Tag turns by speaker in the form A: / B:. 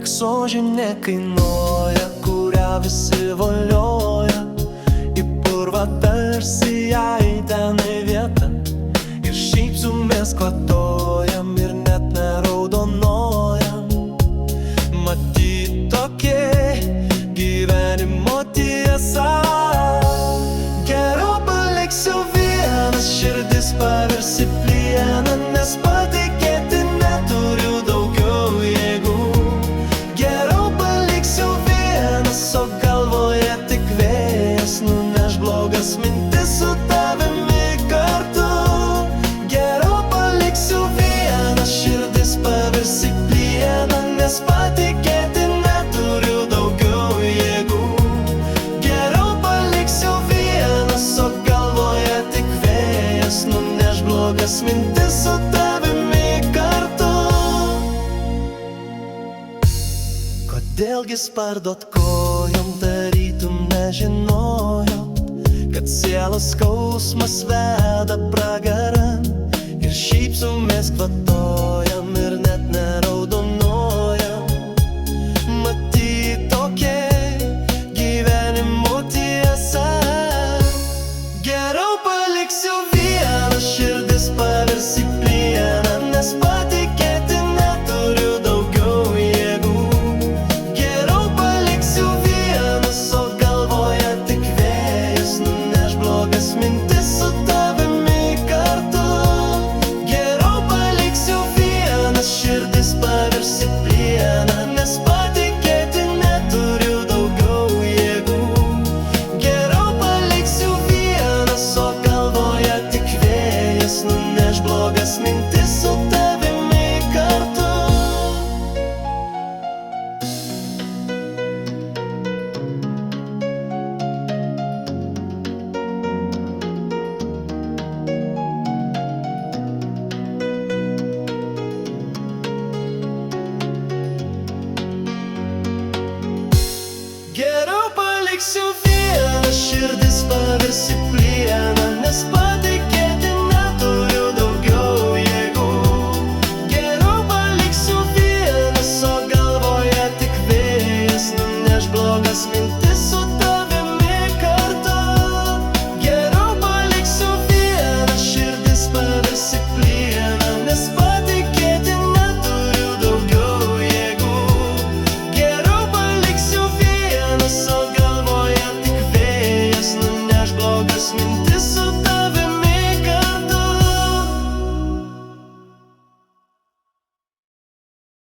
A: Sekso žinia kainuoja, kurią visi volioja. Į purvą tarsi jai tenai vieta. Ir šypsomės kvatojam ir net neraudonojam. Matyt tokia gyvenimo tiesa. Geriau paliksiu vienas, širdis pavirsi pliena, nes patikėti neturiu daugiau jėgų. Geriau paliksiu vienas, o galvoje tik vėjas nuneš blogas mintis su tavimi kartu. Geriau paliksiu vienas, širdis pavirsi pliena, nes patikėti neturiu daugiau jėgų. Geriau paliksiu vienas, o galvoje tik vėjas nuneš blogas mintis su tavimi kartu. Kodėlgi spardot kojom, tarytum nežinojot, kad sielos skausmas veda pragaran ir šypsomės kvatojam.